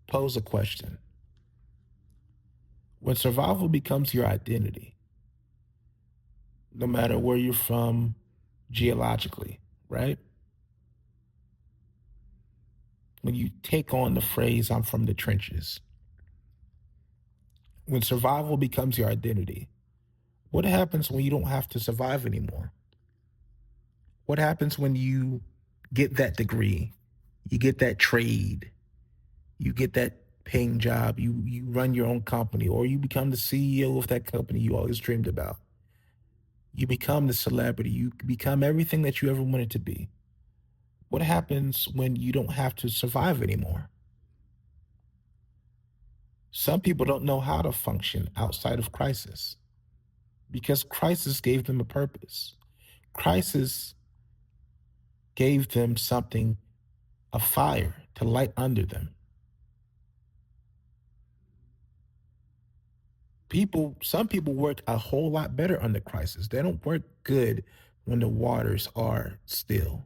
pose a question. When survival becomes your identity, no matter where you're from geologically, right? When you take on the phrase, I'm from the trenches, when survival becomes your identity, what happens when you don't have to survive anymore? What happens when you get that degree, you get that trade, you get that paying job, you run your own company, or you become the CEO of that company you always dreamed about? You become the celebrity, you become everything that you ever wanted to be. What happens when you don't have to survive anymore? Some people don't know how to function outside of crisis because crisis gave them a purpose. Crisis gave them something, a fire to light under them. Some people work a whole lot better under crisis. They don't work good when the waters are still.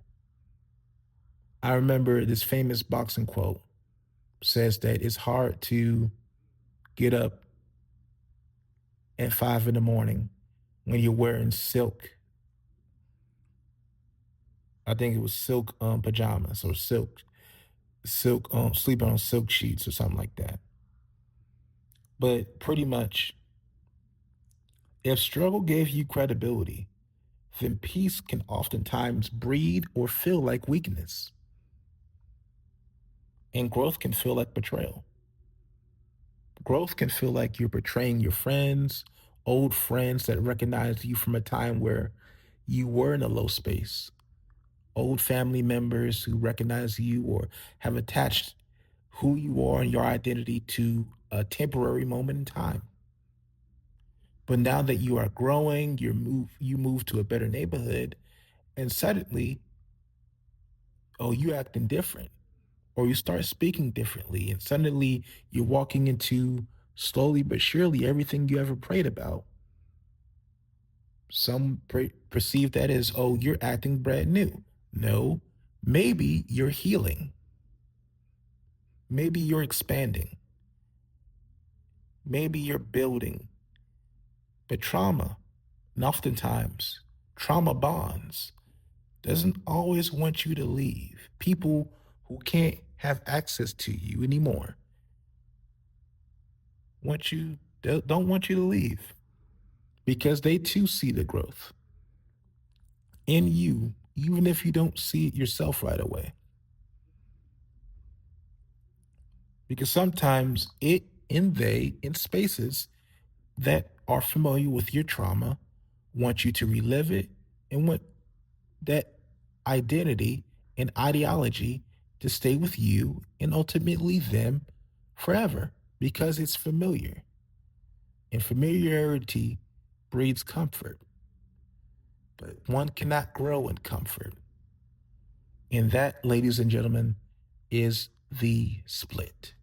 I remember this famous boxing quote says that it's hard to get up at 5 in the morning when you're wearing silk. I think it was silk pajamas or silk sleeping on silk sheets or something like that. But pretty much, if struggle gave you credibility, then peace can oftentimes breed or feel like weakness, and growth can feel like betrayal. Growth can feel like you're betraying your friends, old friends that recognized you from a time where you were in a low space, old family members who recognize you or have attached who you are and your identity to a temporary moment in time. But now that you are growing, you move to a better neighborhood, and suddenly, oh, you acting different, or you start speaking differently, and suddenly you're walking into slowly but surely everything you ever prayed about. Some perceive that as, oh, you're acting brand new. No, maybe you're healing. Maybe you're expanding. Maybe you're building. But trauma, and oftentimes, trauma bonds, doesn't always want you to leave. People who can't have access to you anymore don't want you to leave because they too see the growth in you, even if you don't see it yourself right away. Because sometimes in spaces that are familiar with your trauma, want you to relive it and want that identity and ideology to stay with you and ultimately them forever because it's familiar. And familiarity breeds comfort, but one cannot grow in comfort. And that, ladies and gentlemen, is the split.